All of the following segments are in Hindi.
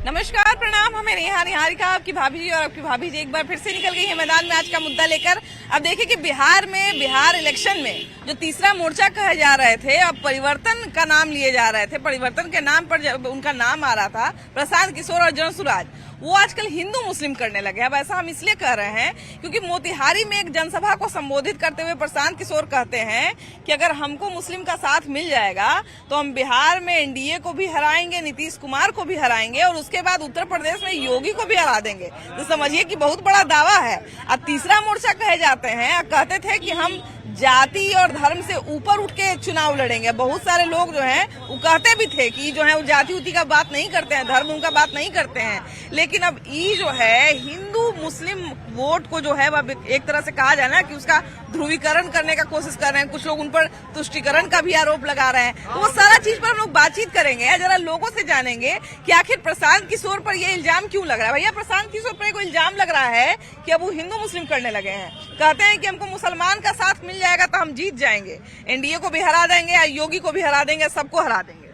नमस्कार, प्रणाम। हमें निहारिका आपकी भाभी जी और आपकी भाभी जी एक बार फिर से निकल गई है मैदान में आज का मुद्दा लेकर। अब देखिए कि बिहार इलेक्शन में जो तीसरा मोर्चा कहे जा रहे थे, अब परिवर्तन का नाम लिए जा रहे थे। परिवर्तन के नाम पर जब उनका नाम आ रहा था, प्रशांत किशोर और जनसुराज, वो आजकल हिंदू मुस्लिम करने लगे। अब ऐसा हम इसलिए कह रहे हैं क्योंकि मोतिहारी में एक जनसभा को संबोधित करते हुए प्रशांत किशोर कहते हैं कि अगर हमको मुस्लिम का साथ मिल जाएगा तो हम बिहार में एनडीए को भी हराएंगे, नीतीश कुमार को भी हराएंगे और उसके बाद उत्तर प्रदेश में योगी को भी हरा देंगे। तो समझिए कि बहुत बड़ा दावा है। अब तीसरा मोर्चा कहे जाते हैं, कहते थे कि हम जाति और धर्म से ऊपर उठ के चुनाव लड़ेंगे। बहुत सारे लोग जो हैं वो कहते भी थे कि जो है वो जाति उति का बात नहीं करते हैं, धर्म उनका बात नहीं करते हैं। लेकिन अब ये जो है हिंदू मुस्लिम वोट को जो है वह एक तरह से कहा जाए ना कि उसका ध्रुवीकरण करने का कोशिश कर रहे हैं। कुछ लोग उन पर तुष्टिकरण का भी आरोप लगा रहे हैं। तो वो सारा चीज पर हम लोग बातचीत करेंगे, जरा लोगों से जानेंगे कि आखिर प्रशांत किशोर पर ये इल्जाम क्यों लग रहा है। भैया, प्रशांत किशोर पर कोई इल्जाम लग रहा है कि अब वो हिंदू मुस्लिम करने लगे हैं। कहते हैं कि हमको मुसलमान का साथ मिल जाएगा तो हम जीत जाएंगे, एनडीए को भी हरा देंगे, योगी को भी हरा देंगे, सबको हरा देंगे।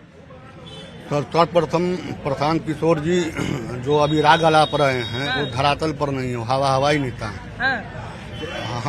सर्वप्रथम प्रशांत किशोर जी जो अभी राग अलाप रहे हैं वो धरातल पर नहीं हो, हवाई नेता है।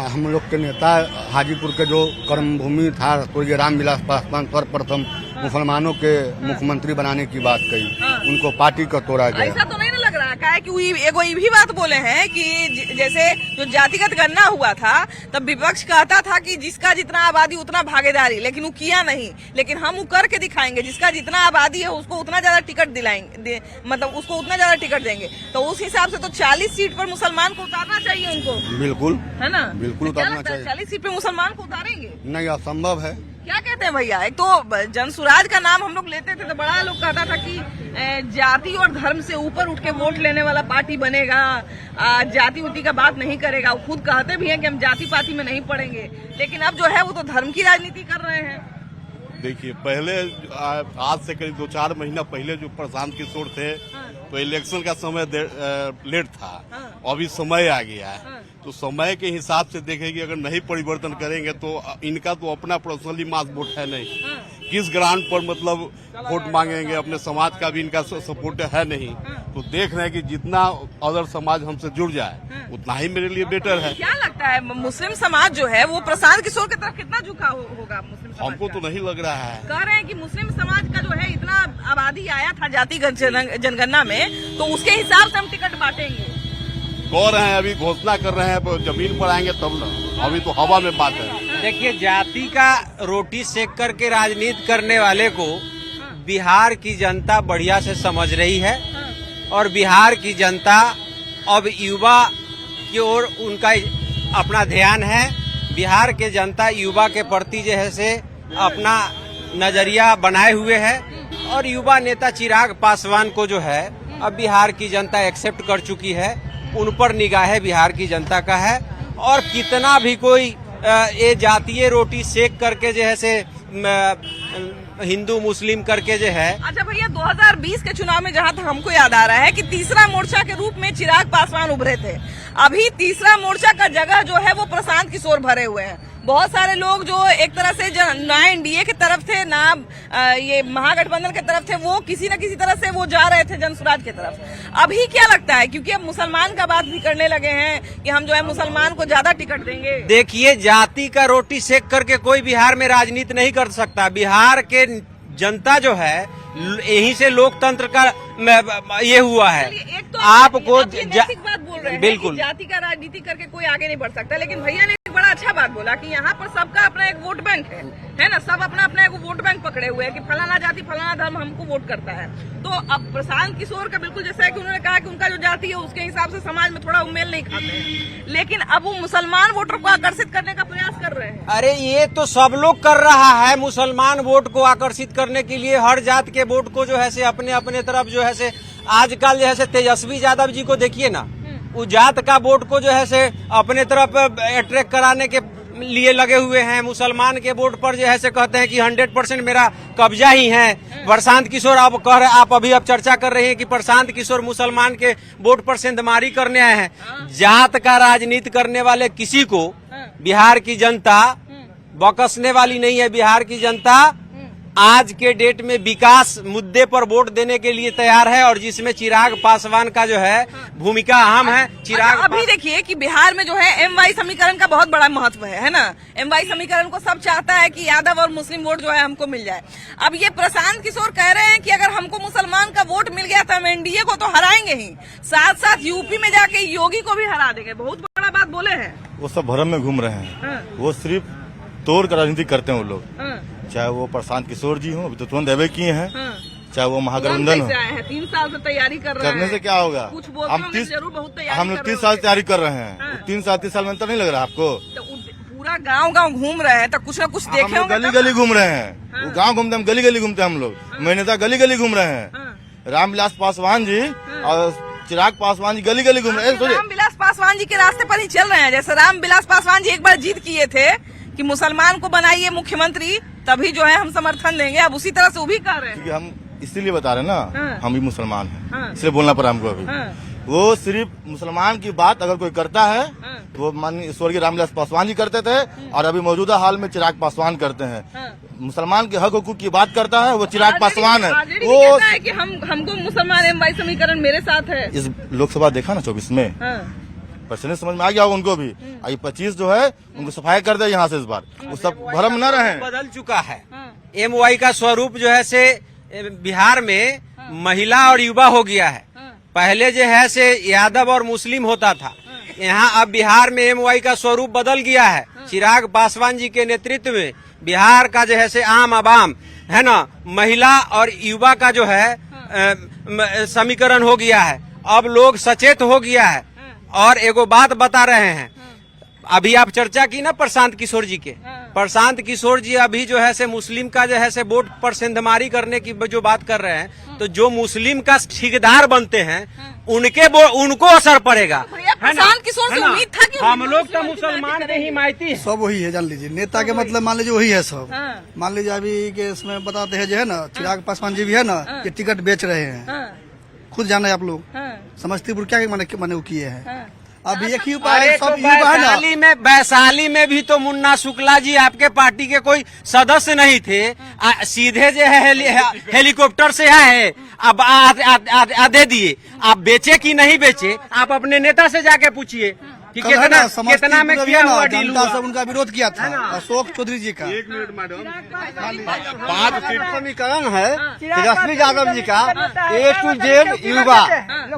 हम लोग के नेता हाजीपुर के जो कर्मभूमि था तो ये रामविलास पासवान सर्वप्रथम मुसलमानों के मुख्यमंत्री बनाने की बात कही, उनको पार्टी का तोड़ा गया। ऐसा तो नहीं ना लग रहा है कि एगो ये भी बात बोले हैं कि जैसे जो जातिगत गणना हुआ था तब विपक्ष कहता था कि जिसका जितना आबादी उतना भागीदारी, लेकिन वो किया नहीं। लेकिन हम वो करके दिखाएंगे, जिसका जितना आबादी है उसको उतना ज्यादा टिकट दिलाएंगे, मतलब उसको उतना ज्यादा टिकट देंगे। तो उस हिसाब से तो 40 सीट पर मुसलमान को उतारना चाहिए उनको। बिल्कुल है ना, बिल्कुल उतारना चाहिए। 40 सीट पे मुसलमान को उतारेंगे? नहीं, असंभव है। क्या कहते हैं भैया? एक तो जनसुराज का नाम हम लोग लेते थे तो बड़ा लोग कहता था कि जाति और धर्म से ऊपर उठ के वोट लेने वाला पार्टी बनेगा, जाति उति का बात नहीं करेगा। वो खुद कहते भी हैं कि हम जाति पाति में नहीं पड़ेंगे। लेकिन अब जो है वो तो धर्म की राजनीति कर रहे हैं। देखिए, पहले आज से करीब 2-4 महीना पहले जो प्रशांत किशोर थे तो इलेक्शन का समय लेट था, अभी समय आ गया है। तो समय के हिसाब से देखेंगे, अगर नहीं परिवर्तन करेंगे तो इनका तो अपना पर्सनली मास वोट है नहीं, किस ग्राउंड पर मतलब वोट मांगेंगे, अपने समाज का भी इनका सपोर्ट है नहीं। तो देख रहे हैं कि जितना अदर समाज हमसे जुड़ जाए उतना ही मेरे लिए बेटर है। क्या लगता है मुस्लिम समाज जो है वो प्रशांत किशोर की तरफ कितना झुका होगा? मुस्लिम समाज हमको तो नहीं लग रहा है। कह रहे हैं कि मुस्लिम समाज का जो है इतना आबादी आया था जातिगत जनगणना में, तो उसके हिसाब से हम टिकट बांटेंगे। कह रहे हैं, अभी घोषणा कर रहे हैं, जमीन पर आएंगे तब ना, अभी तो हवा में बात है। देखिए, जाति का रोटी सेक करके राजनीति करने वाले को बिहार की जनता बढ़िया से समझ रही है और बिहार की जनता अब युवा की ओर उनका अपना ध्यान है। बिहार के जनता युवा के प्रति जो है से अपना नजरिया बनाए हुए है और युवा नेता चिराग पासवान को जो है अब बिहार की जनता एक्सेप्ट कर चुकी है। उन पर निगाहें बिहार की जनता का है और कितना भी कोई ये जातीय रोटी सेक करके जो है से हिंदू मुस्लिम करके जो है। अच्छा भैया, 2020 के चुनाव में जहां तक हमको याद आ रहा है कि तीसरा मोर्चा के रूप में चिराग पासवान उभरे थे। अभी तीसरा मोर्चा का जगह जो है वो प्रशांत किशोर भरे हुए हैं। बहुत सारे लोग जो एक तरह से ना एनडीए की तरफ थे ना ये महागठबंधन की तरफ थे, वो किसी न किसी तरह से वो जा रहे थे जनसुराज की तरफ। अभी क्या लगता है, क्योंकि अब मुसलमान का बात भी करने लगे हैं कि हम जो है मुसलमान को ज्यादा टिकट देंगे। देखिए, जाति का रोटी सेक करके कोई बिहार में राजनीति नहीं कर सकता। बिहार के जनता जो है यहीं से लोकतंत्र का ये हुआ है। एक तो आपको नैतिक बात बोल रहे हैं, बिल्कुल जाति का राजनीति करके कोई आगे नहीं बढ़ सकता। लेकिन भैया ने एक बड़ा अच्छा बात बोला कि यहाँ पर सबका अपना एक वोट बैंक है ना, सब अपना अपना एक वोट बैंक पकड़े हुए हैं कि फलाना जाति फलाना धर्म हमको वोट करता है। तो अब प्रशांत किशोर का बिल्कुल जैसा है कि उन्होंने कहा कि उनका जो जाति है उसके हिसाब से समाज में थोड़ा मेल नहीं खाते हैं, लेकिन अब वो मुसलमान वोटर को आकर्षित करने का प्रयास कर रहे हैं। अरे ये तो सब लोग कर रहा है, मुसलमान वोट को आकर्षित करने के लिए हर जात के वोट को जो है से अपने अपने तरफ जो है से आजकल जो है से तेजस्वी यादव जी को देखिए ना, वो जात का वोट को जो है से अपने तरफ अट्रैक्ट कराने के लिए लगे हुए हैं। मुसलमान के वोट पर जो है से कहते हैं कि 100% मेरा कब्जा ही है। प्रशांत किशोर आप कह रहे, आप अभी अब चर्चा कर रहे हैं कि प्रशांत किशोर मुसलमान के वोट पर सेंधमारी करने आए हैं। जात का राजनीति करने वाले किसी को बिहार की जनता बकसने वाली नहीं है। बिहार की जनता आज के डेट में विकास मुद्दे पर वोट देने के लिए तैयार है और जिसमें चिराग पासवान का जो है भूमिका अहम है। चिराग अभी देखिए कि बिहार में जो है एमवाई समीकरण का बहुत बड़ा महत्व है ना। एमवाई समीकरण को सब चाहता है कि यादव और मुस्लिम वोट जो है हमको मिल जाए। अब ये प्रशांत किशोर कह रहे हैं कि अगर हमको मुसलमान का वोट मिल गया तो हम एनडीए को तो हराएंगे ही, साथ साथ यूपी में जाके योगी को भी हरा देंगे। बहुत बड़ा बात बोले हैं। वो सब भरम में घूम रहे हैं। वो सिर्फ तोड़ कर राजनीति करते हैं वो लोग, चाहे वो प्रशांत किशोर जी हो, अभी तो तुरंत दावे किए हैं, चाहे वो महागठबंधन हो। 3 साल से तैयारी कर रहे हैं। करने से क्या होगा? कुछ हम 30 साल तैयारी कर रहे हैं। 3 साल में अंतर नहीं लग रहा आपको? तो पूरा गांव घूम रहे हैं तो कुछ न कुछ देखे होंगे। गली गली घूम रहे हैं। वो गाँव घूमते हम गली गली घूमते हम लोग। मेरे नेता गली गली घूम रहे हैं। रामविलास पासवान जी और चिराग पासवान जी गली गली घूम रहे हैं। रामविलास पासवान जी के रास्ते पर ही चल रहे हैं। जैसे रामविलास पासवान जी एक बार जीत किए थे कि मुसलमान को बनाइए मुख्यमंत्री, तभी जो है हम समर्थन देंगे। अब उसी तरह से वो भी कर रहे हैं। हम इसीलिए बता रहे हैं ना, हम भी मुसलमान हैं, इसलिए बोलना पड़ा हमको अभी। वो सिर्फ मुसलमान की बात अगर कोई करता है तो वो माननीय स्वर्गीय रामविलास पासवान जी करते थे और अभी मौजूदा हाल में चिराग पासवान करते हैं। मुसलमान के हक हुकूक की बात करता है वो चिराग पासवान है। वो है कि हमको मुसलमान एमवाई समीकरण मेरे साथ है। इस लोकसभा देखा ना 24 में, परसेंटेज समझ में आ गया होगा उनको भी। 25 जो है उनको सफाई कर दे यहाँ से इस बार, वो सब भ्रम न रहे। बदल चुका है। एमवाई का स्वरूप जो है से बिहार में महिला और युवा हो गया है। पहले जो है से यादव और मुस्लिम होता था, यहाँ अब बिहार में एमवाई का स्वरूप बदल गया है। चिराग पासवान जी के नेतृत्व में बिहार का जो है से आम आवाम है ना, महिला और युवा का जो है समीकरण हो गया है। अब लोग सचेत हो गया है। और एगो बात बता रहे हैं, अभी आप चर्चा की ना प्रशांत किशोर जी के, प्रशांत किशोर जी अभी जो है से मुस्लिम का जो है से वोट पर सेंधमारी करने की जो बात कर रहे हैं, तो जो मुस्लिम का ठेकेदार बनते हैं उनको असर पड़ेगा। प्रशांत किशोर से उम्मीद था कि हम लोग तो मुसलमान के हिमायती है। सब वही है, जान लीजिए। नेता के मतलब मान लीजिए वही है सब। मान लीजिए अभी के इसमें बताते हैं जो है ना, चिराग पासवान जी भी है ना, ये टिकट बेच रहे हैं। खुद जाना है आप लोग। समस्तीपुर क्या माने वो किए हैं। अब एक ही उपाय है, सब वैशाली में भी तो मुन्ना शुक्ला जी आपके पार्टी के कोई सदस्य नहीं थे, सीधे जो है हेलीकॉप्टर से आए, अब दे दिए। आप बेचे कि नहीं बेचे, आप अपने नेता से जाके पूछिए कि कितना में किया हुआ डील हुआ। सब उनका विरोध किया था अशोक चौधरी जी का। 1 मिनट मैडम, 5 सीट समीकरण है तेजस्वी यादव जी का। A to Z युवा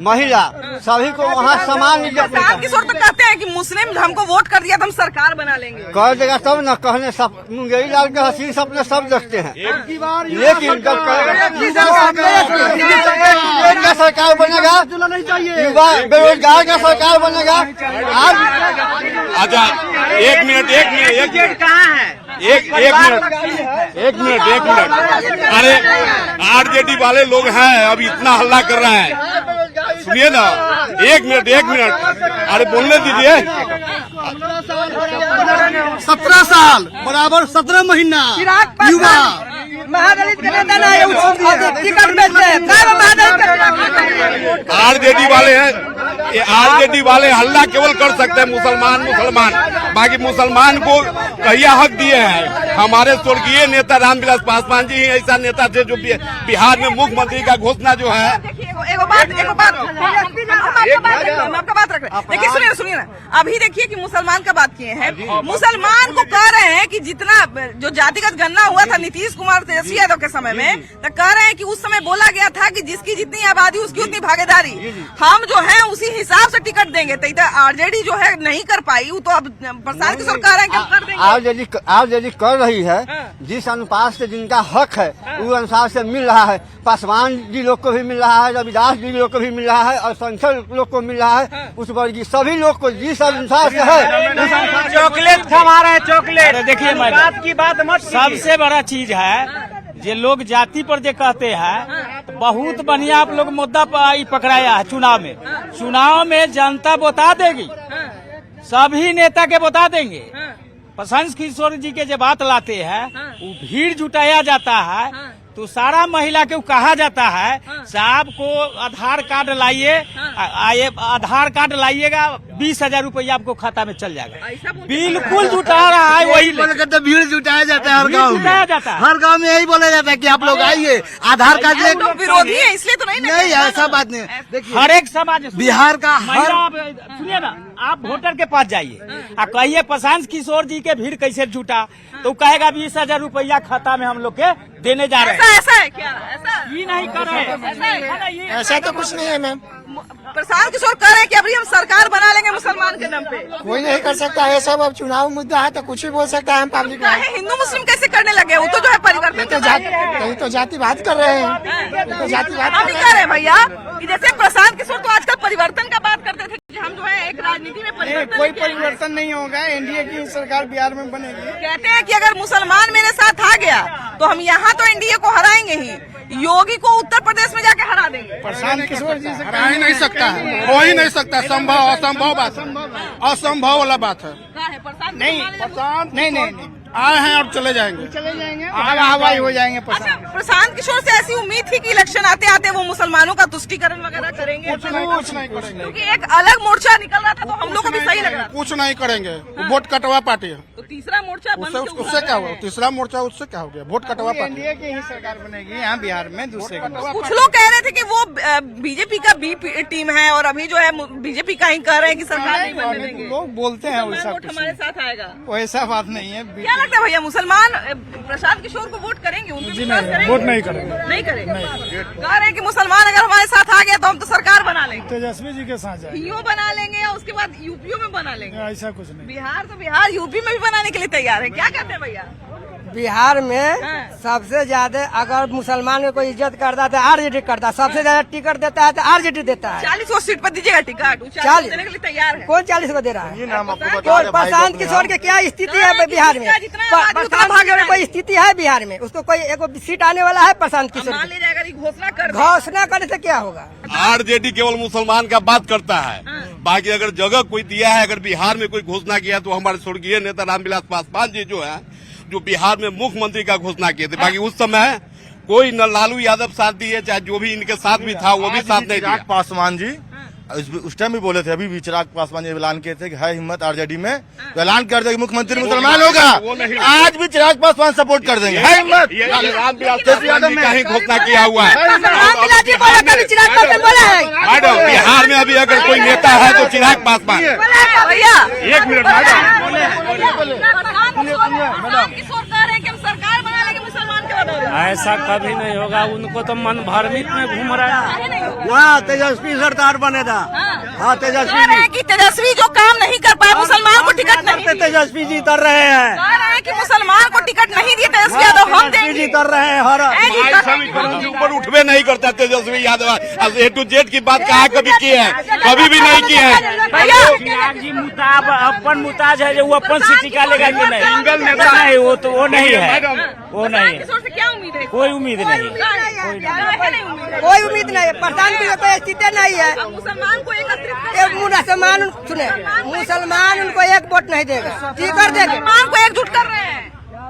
महिला सभी को वहाँ समान प्रशांत किशोर तो कहते हैं कि मुस्लिम हमको वोट कर दिया तो हम सरकार बना लेंगे। कर देगा तब न, कहने सब मुंगेरी लाल के हसीन सपने सब देखते हैं, लेकिन जब का सरकार बनेगा, युवा बेरोजगार का सरकार बनेगा। अच्छा 1 मिनट कहाँ है? एक मिनट। अरे आरजेडी वाले लोग हैं, अब इतना हल्ला कर रहे हैं, सुनिए ना। 1 मिनट। अरे बोलने दीजिए। 17 साल बराबर 17 महीना युवा महादलित के नेता ना टिकट आरजेडी वाले हैं, ये आरजेडी वाले हल्ला केवल कर सकते हैं मुसलमान। बाकी मुसलमान को कहिया हक दिए हैं। हमारे स्वर्गीय नेता रामविलास पासवान जी ही ऐसा नेता थे जो बिहार में मुख्यमंत्री का घोषणा जो है। एगो बात हम आपका बात रख रहे हैं। देखिए सुनिए ना, अभी देखिए कि मुसलमान का बात किए हैं। मुसलमान को कह रहे हैं कि जितना जो जातिगत गणना हुआ था नीतीश कुमार तेजस्वी यादव के समय में, तो कह रहे हैं कि उस समय बोला गया था कि जिसकी जितनी आबादी उसकी उतनी भागीदारी। हम जो है उसी हिसाब से टिकट देंगे। तो आरजेडी जो है नहीं कर पाई, तो अब प्रशांत किशोर कह रहे हैं कि हम कर देंगे। आरजेडी कर रही है, जिस अनुपात से जिनका हक है उस अनुसार से मिल रहा है। पासवान जी लोग को भी मिल रहा है, रविदास जी लोग को भी मिल रहा है और संख्या लोग को मिल रहा है। उस वर्गीय सभी लोग को जिस अनुसार से है। चॉकलेट खा रहे हैं, चॉकलेट। देखिए बात की बात मत, सबसे बड़ा चीज है जे लोग जाति पर जे कहते हैं, तो बहुत बढ़िया आप लोग मुद्दा पकड़ाया है। चुनाव में जनता बता देगी, सभी नेता के बता देंगे। प्रशांत किशोर जी के जो बात लाते हैं, वो भीड़ जुटाया जाता है, तो सारा महिला को कहा जाता है साहब को आधार कार्ड लाइए, ये आधार कार्ड लाइएगा 20,000 रुपया आपको खाता में चल जाएगा। बिल्कुल जुटा रहा है वही तो भीड़ जुटाया जाता है हर गाँव में, जुटाया जाता है। हर गाँव में यही बोला जाता है कि आप लोग आइए आधार कार्ड ले। लोग विरोधी है इसलिए तो नहीं नहीं ऐसा बात नहीं। देखिए हर एक समाज बिहार का महिला, आप सुनिए ना, आप वोटर के पास जाइए और कहिए प्रशांत किशोर जी के भीड़ कैसे जुटा, तो कहेगा 20,000 रुपया खाता में हम लोग के देने जा रहे हैं। ऐसा है क्या? ऐसा ये नहीं कर रहे हैं। ऐसा तो कुछ नहीं है मैम, प्रशांत किशोर कह रहे हैं कि अभी हम सरकार बना लेंगे मुसलमान के दम पे। कोई नहीं कर सकता है सब। अब चुनाव मुद्दा है तो कुछ भी बोल सकता है हम पब्लिक में। हिंदू मुस्लिम कैसे करने लगे? वो तो जो है परिवर्तन तो जातिवाद कर रहे हैं, जातिवाद हम ही कर रहे हैं भैया। कि जैसे प्रशांत किशोर तो आजकल परिवर्तन का बात करते थे कि हम जो है एक राजनीति में परिवर्तन कोई लेके आए हैं। परिवर्तन नहीं होगा, एनडीए की सरकार बिहार में बनेगी। कहते हैं कि अगर मुसलमान मेरे साथ आ गया तो हम यहाँ तो एनडीए को हराएंगे ही, योगी को उत्तर प्रदेश में जाके हरा देंगे। प्रशांत किशोर जी से हरा ही नहीं सकता है, हो ही नहीं सकता। संभव असंभव बात है, असंभव वाला बात है। प्रशांत नहीं आए हैं और चले जाएंगे, हवाई हो जाएंगे। अच्छा, प्रशांत किशोर से ऐसी उम्मीद थी कि इलेक्शन आते आते वो मुसलमानों का तुष्टीकरण वगैरह करेंगे, कुछ नहीं करेंगे, क्योंकि एक अलग मोर्चा निकल रहा था तो हम लोग को भी सही लग रहा था। कुछ नहीं करेंगे। वोट कटवा पार्टी है, तो तीसरा मोर्चा बन के उससे क्या हुआ? तीसरा मोर्चा उससे क्या हो गया? वोट कटवा पार्टी। एनडीए की ही सरकार बनेगी यहाँ बिहार में, दूसरे का। कुछ लोग कह रहे थे कि वो बीजेपी का बी टीम है और अभी जो है बीजेपी का ही कह रहे हैं कि सरकार नहीं बनने देंगे। लोग बोलते हैं वैसा वोट हमारे साथ आएगा, वैसा बात नहीं है। क्या लगता है भैया? मुसलमान प्रशांत किशोर को वोट करेंगे? उन पे विश्वास करेंगे? वोट नहीं करेंगे। नहीं करेंगे। कह रहे हैं कि मुसलमान अगर हमारे साथ आ गया तो हम तो सरकार बना लेंगे, तेजस्वी जी के साथ जाए, यूपी बना लेंगे और उसके बाद यूपीओ में बना लेंगे। ऐसा कुछ नहीं। बिहार तो बिहार यूपी में भी बनाने के लिए तैयार है। क्या कहते हैं भैया? बिहार में सबसे ज्यादा अगर मुसलमान को कोई इज्जत करता है तो आरजेडी करता है, सबसे ज्यादा टिकट देता है तो आरजेडी देता है। 40 सीट पर दीजिएगा टिकट, 40 देने के लिए तैयार है। कौन 40 को दे रहा है? ये नाम आपको बता और रहे भाई प्रशांत लोग किशोर के क्या स्थिति है बिहार में? प्रशांत किशोर कोई स्थिति है बिहार में? उसको कोई एक सीट आने वाला है प्रशांत किशोर? मान लीजिए अगर ये घोषणा कर दे। घोषणा करने से क्या होगा? आरजेडी केवल मुसलमान का बात करता है, बाकी अगर जगह कोई दिया है, अगर बिहार में कोई घोषणा किया तो हमारे स्वर्गीय नेता रामविलास पासवान जी जो है, जो बिहार में मुख्यमंत्री का घोषणा किए थे। बाकी उस समय कोई न लालू यादव साथ दिए, चाहे जो भी इनके साथ भी था वो भी साथ नहीं दिया। चिराग पासवान जी उस टाइम भी बोले थे, अभी भी चिराग पासवान जी ऐलान किए थे कि है हिम्मत आरजेडी में, तो ऐलान कर दे कि मुख्यमंत्री मुसलमान होगा। आज भी चिराग पासवान सपोर्ट कर देंगे, है हिम्मत। रामविलास पासवान जी का ही घोषणा किया हुआ है। मैडम, बिहार में अभी अगर कोई नेता है तो चिराग पासवान। भैया एक मिनट किशोर कह रहे हैं कि हम सरकार बना लेंगे मुसलमान के बदौलत। ऐसा कभी नहीं होगा, उनको तो मन भरमित में घूम रहा है। हाँ तेजस्वी सरकार बनेगा। हाँ कह रहे हैं कि तेजस्वी जो काम नहीं कर पाए, मुसलमान को टिकट नहीं दिए। तेजस्वी जी कर रहे हैं, कह रहे हैं कि मुसलमान को टिकट नहीं दिए तेजस्वी यादव, हम देंगे। कर रहे हैं हर समीकरण के ऊपर उठवे नहीं करता तेजस्वी यादव। ए टू जेड की बात कहाँ कभी की है? कभी भी नहीं की है भैया। जी मुताब अपन मुताज है जो वो अपन सीट निकालेगा कि नहीं? सिंगल नेता नहीं, वो तो वो नहीं है, वो नहीं है। किशोर से क्या उम्मीद है? कोई उम्मीद नहीं। कोई उम्मीद नहीं है। प्रशांत किशोर कोई स्थिति नहीं है। अब मुसलमान को एकत्रित एक मुसलमान सुने, मुसलमान उनको एक वोट नहीं देगा, टिकट देगा। मुसलमान को एकजुट कर रहे हैं।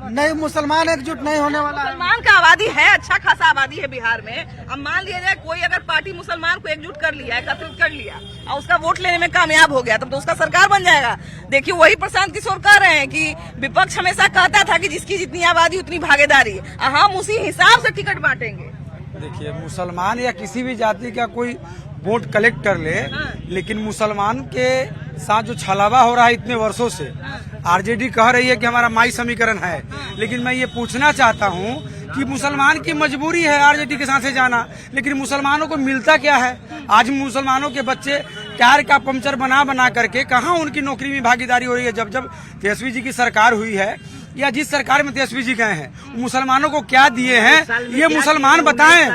नहीं, मुसलमान एकजुट नहीं होने वाला है। मुसलमान का आबादी है, अच्छा खासा आबादी है बिहार में। अब मान लिया जाए कोई अगर पार्टी मुसलमान को एकजुट कर लिया, एकत्रित कर लिया और उसका वोट लेने में कामयाब हो गया, तब तो उसका सरकार बन जाएगा। देखिए वही प्रशांत किशोर कह रहे हैं कि विपक्ष हमेशा कहता था कि जिसकी जितनी आबादी उतनी भागीदारी, हम उसी हिसाब से टिकट बांटेंगे। देखिए मुसलमान या किसी भी जाति का कोई वोट कलेक्ट कर ले, लेकिन मुसलमान के साथ जो छलावा हो रहा है इतने वर्षों से, आरजेडी कह रही है कि हमारा माई समीकरण है, लेकिन मैं ये पूछना चाहता हूँ कि मुसलमान की मजबूरी है आरजेडी के साथ से जाना, लेकिन मुसलमानों को मिलता क्या है? आज मुसलमानों के बच्चे टायर का पंचर बना बना करके कहाँ उनकी नौकरी में भागीदारी हो रही है? जब जब तेजस्वी जी की सरकार हुई है या जिस सरकार में तेजस्वी जी गए हैं, मुसलमानों को क्या दिए हैं ये मुसलमान बताएं।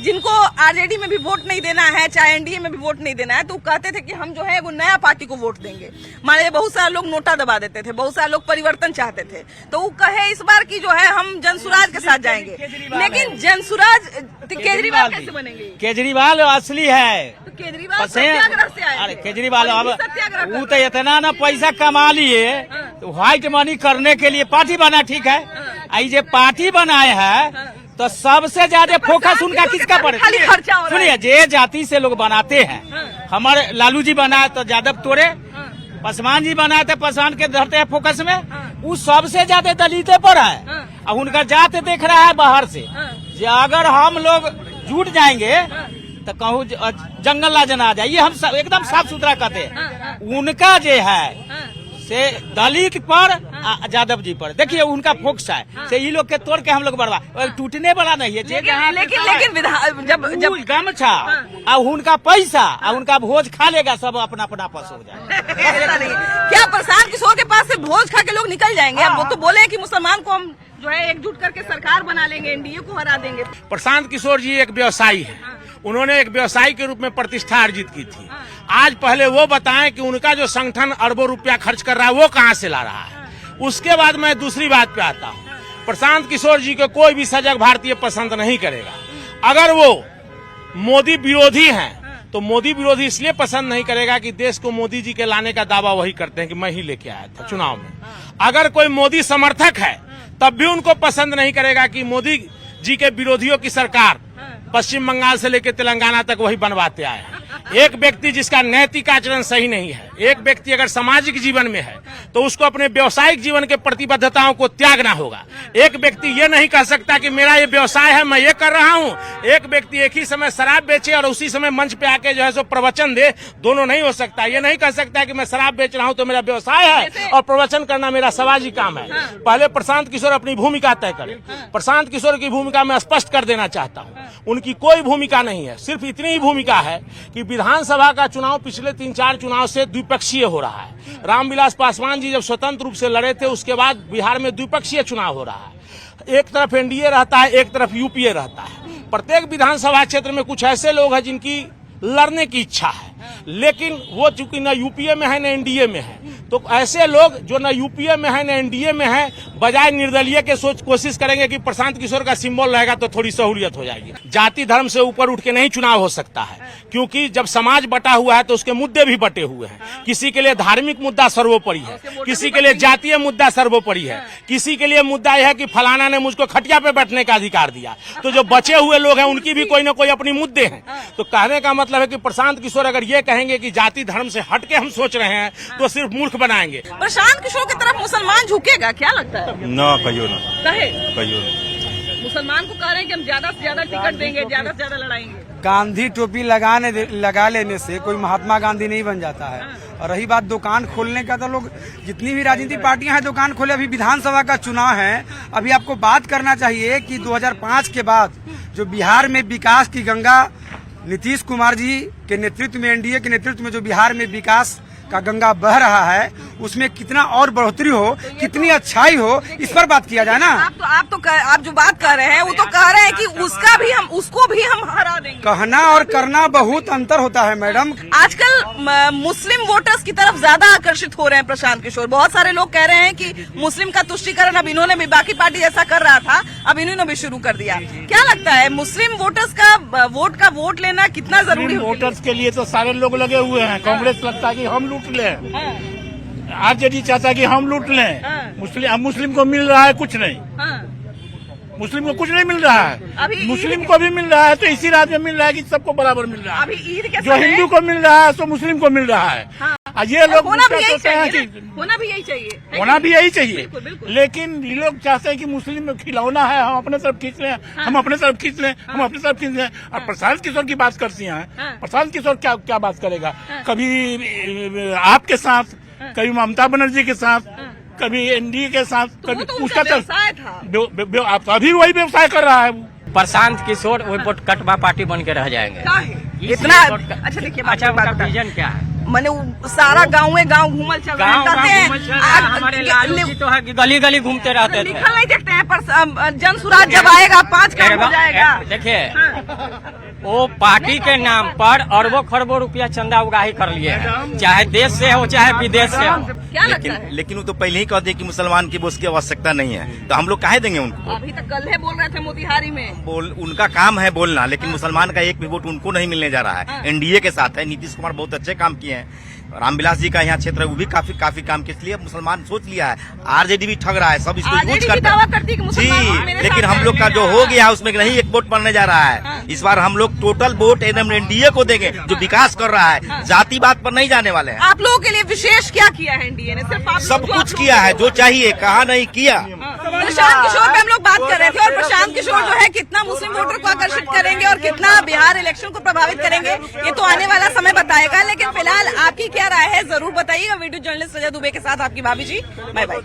जिनको आरजेडी में भी वोट नहीं देना है, चाहे एनडीए में भी वोट नहीं देना है, तो कहते थे कि हम जो है वो नया पार्टी को वोट देंगे। मान लीजिए बहुत सारे लोग नोटा दबा देते थे, बहुत सारे लोग परिवर्तन चाहते थे, तो वो कहे इस बार की जो है हम जनसुराज के साथ जाएंगे। लेकिन जनसुराज केजरीवाल कैसे बनेंगे? केजरीवाल असली है। तो केजरीवाल सत्याग्रह से आए अरे थे। केजरीवाल अब सत्याग्रह वो तो इतना ना पैसा कमा लिए, तो व्हाइट मनी करने के लिए पार्टी बना, ठीक है। आई जे पार्टी बनाए है तो तो सबसे ज्यादा फोकस उनका किसका पड़े? खाली खर्चा हो रहा है। सुनिए, जे जाति से लोग बनाते हैं, हमारे लालू जी बनाए तो यादव तोड़े, पासवान जी बनाए थे पासवान के धरते हैं फोकस में, वो सबसे ज्यादा दलिते पर है। अब उनका जात देख रहा है बाहर से, जे अगर हम लोग जुट जाएंगे तो कहूँ जंगल ना जना आ जाए, ये हम एकदम साफ सुथरा कहते हैं। उनका जे है से दलित पर यादव जी पर, देखिए उनका फोकस है से ये लोग के तोड़ के हम लोग बर्बाद, टूटने वाला नहीं है। लेकिन जब गमछा और उनका पैसा और उनका भोज खा लेगा, सब अपना अपना आपस हो जाएगा। ऐसा नहीं है। क्या प्रशांत किशोर के पास से भोज खा के लोग निकल जाएंगे? अब वो तो बोले कि मुसलमान को हम जो है एकजुट करके सरकार बना लेंगे, एनडीए को हरा देंगे। प्रशांत किशोर जी एक व्यवसायी है, उन्होंने एक व्यवसायी के रूप में प्रतिष्ठा अर्जित की थी। आज पहले वो बताएं कि उनका जो संगठन अरबों रुपया खर्च कर रहा है वो कहां से ला रहा है। उसके बाद मैं दूसरी बात पे आता हूं। प्रशांत किशोर जी को कोई भी सजग भारतीय पसंद नहीं करेगा। अगर वो मोदी विरोधी हैं तो मोदी विरोधी इसलिए पसंद नहीं करेगा कि देश को मोदी जी के लाने का दावा वही करते हैं कि मैं ही लेके आया था चुनाव में। अगर कोई मोदी समर्थक है तब भी उनको पसंद नहीं करेगा कि मोदी जी के विरोधियों की सरकार पश्चिम बंगाल से लेकर तेलंगाना तक वही बनवाते आए हैं। एक व्यक्ति जिसका नैतिक आचरण सही नहीं है, एक व्यक्ति अगर सामाजिक जीवन में है तो उसको अपने व्यवसायिक जीवन के प्रतिबद्धताओं को त्यागना होगा। एक व्यक्ति ये नहीं कह सकता कि मेरा ये व्यवसाय है, मैं ये कर रहा हूँ। एक व्यक्ति एक ही समय शराब बेचे और उसी समय मंच पे आके जो है सो प्रवचन दे, दोनों नहीं हो सकता। ये नहीं कह सकता कि मैं शराब बेच रहा हूँ तो मेरा व्यवसाय है और प्रवचन करना मेरा सामाजिक काम है। पहले प्रशांत किशोर अपनी भूमिका तय करें। प्रशांत किशोर की भूमिका मैं स्पष्ट कर देना चाहता हूँ, उनकी कोई भूमिका नहीं है। सिर्फ इतनी ही भूमिका है कि विधानसभा का चुनाव पिछले 3-4 चुनाव से द्विपक्षीय हो रहा है। रामविलास पासवान जी जब स्वतंत्र रूप से लड़े थे उसके बाद बिहार में द्विपक्षीय चुनाव हो रहा है। एक तरफ एनडीए रहता है, एक तरफ यूपीए रहता है। प्रत्येक विधानसभा क्षेत्र में कुछ ऐसे लोग हैं जिनकी लड़ने की इच्छा है, लेकिन वो चूंकि न यूपीए में है न एनडीए में है, तो ऐसे लोग जो न यूपीए में है न एनडीए में है, बजाय निर्दलीय के कोशिश करेंगे कि प्रशांत किशोर का सिंबल रहेगा तो थोड़ी सहूलियत हो जाएगी। जाति धर्म से ऊपर उठ के नहीं चुनाव हो सकता है, क्योंकि जब समाज बटा हुआ है तो उसके मुद्दे भी बटे हुए हैं। किसी के लिए धार्मिक मुद्दा सर्वोपरि है, किसी के लिए जातीय मुद्दा सर्वोपरि है, किसी के लिए मुद्दा यह है कि फलाना ने मुझको खटिया पे बैठने का अधिकार दिया। तो जो बचे हुए लोग हैं उनकी भी कोई न कोई अपनी मुद्दे हैं। तो कहने का मतलब है कि प्रशांत किशोर अगर ये कहेंगे कि जाति धर्म से हट के हम सोच रहे हैं तो सिर्फ मूर्ख बनाएंगे। प्रशांत किशोर की तरफ मुसलमान झुकेगा, क्या लगता है? ना कहियो ना कहे कहियो ना। मुसलमान को कह रहे हैं कि हम ज्यादा से ज्यादा टिकट देंगे, ज्यादा से ज्यादा लड़ाएंगे। गांधी टोपी लगा लेने से कोई महात्मा गांधी नहीं बन जाता है। और रही बात दुकान खोलने का, तो लोग जितनी भी राजनीतिक पार्टियां हैं दुकान खोले। अभी विधानसभा का चुनाव है, अभी आपको बात करना चाहिए कि 2005 के बाद जो बिहार में विकास की गंगा नीतीश कुमार जी के नेतृत्व में, एनडीए के नेतृत्व में जो बिहार में विकास का गंगा बह रहा है, उसमें कितना और बढ़ोतरी हो, कितनी अच्छाई हो, इस पर बात किया जाए ना। आप जो बात कर रहे हैं वो तो कह रहे हैं कि उसको भी हम हरा देंगे। कहना और करना बहुत अंतर होता है मैडम। आजकल मुस्लिम वोटर्स की तरफ ज्यादा आकर्षित हो रहे हैं प्रशांत किशोर। बहुत सारे लोग कह रहे हैं कि मुस्लिम का तुष्टीकरण अब इन्होंने भी, बाकी पार्टी ऐसा कर रहा था, अब इन्होंने भी शुरू कर दिया। क्या लगता है मुस्लिम वोटर्स का वोट लेना कितना जरूरी है? वोटर्स के लिए तो सारे लोग लगे हुए हैं। कांग्रेस लगता है कि हम लूट लें, आरजेडी चाहता है कि हम लूट लें। मुस्लिम को मिल रहा है कुछ नहीं, मुस्लिम को कुछ नहीं मिल रहा है। मुस्लिम को भी मिल रहा है तो इसी रात में मिल रहा है कि सबको बराबर मिल रहा है। अभी ईद के जो हिंदू को मिल रहा है तो मुस्लिम को मिल रहा है। ये लोग होना भी यही चाहिए, होना भी यही चाहिए। बिल्कुल, बिल्कुल। लेकिन ये लोग चाहते हैं कि मुस्लिम में खिलौना है, हम अपने तरफ खींच लें, हम अपने तरफ खींच लें, हम अपने तरफ खींच लें। और प्रशांत किशोर की बात करती हैं, प्रशांत किशोर क्या बात करेगा? कभी आपके साथ, कभी ममता बनर्जी के साथ, कभी एनडीए के साथ, कभी उसका आप अभी वही व्यवसाय कर रहा है। प्रशांत किशोर वही कटवा पार्टी बन के रह जाएंगे। इतना अच्छा देखिए, अच्छा उनका विजन क्या है? मैंने सारा गाँव घूमल चल रहे हैं। हमारे लालू जी तो है कि गली गली घूमते रहते थे। निकल नहीं देखते हैं, पर जन सुराज जब आएगा 5 काम हो जाएगा। देखिए वो पार्टी के नाम पर अरबों खरबों रुपया चंदा उगाही कर लिए हैं, चाहे देश से हो चाहे विदेश से हो। क्या लगता है? लेकिन वो तो पहले ही कह दे कि मुसलमान की उसकी आवश्यकता नहीं है, तो हम लोग काहे देंगे उनको? अभी तक कल बोल रहे थे मोतिहारी में। उनका काम है बोलना, लेकिन मुसलमान का एक भी वोट उनको नहीं मिलने जा रहा है। एनडीए के साथ है, नीतीश कुमार बहुत अच्छे काम किए हैं। रामविलास जी का यहाँ क्षेत्र है, वो भी काफी काम के लिए मुसलमान सोच लिया है। आरजेडी भी ठग रहा है, सब इसको यूज करता है जी, लेकिन हम लोग का जो हो गया उसमें नहीं एक वोट पड़ने जा रहा है। इस बार हम लोग टोटल वोट एकदम एनडीए को देंगे, जो विकास कर रहा है, जाति बात पर नहीं जाने वाले हैं। आप लोगों के लिए विशेष क्या किया है एनडीए ने? सिर्फ सब कुछ किया है जो चाहिए, कहा नहीं किया। प्रशांत किशोर पे हम लोग बात कर रहे थे, और प्रशांत किशोर जो है कितना मुस्लिम वोटर को आकर्षित करेंगे और कितना बिहार इलेक्शन को प्रभावित करेंगे, ये तो आने वाला समय बताएगा। लेकिन फिलहाल आपकी क्या राय है जरूर बताइएगा। वीडियो जर्नलिस्ट रजत दुबे के साथ आपकी भाभी जी। Bye bye.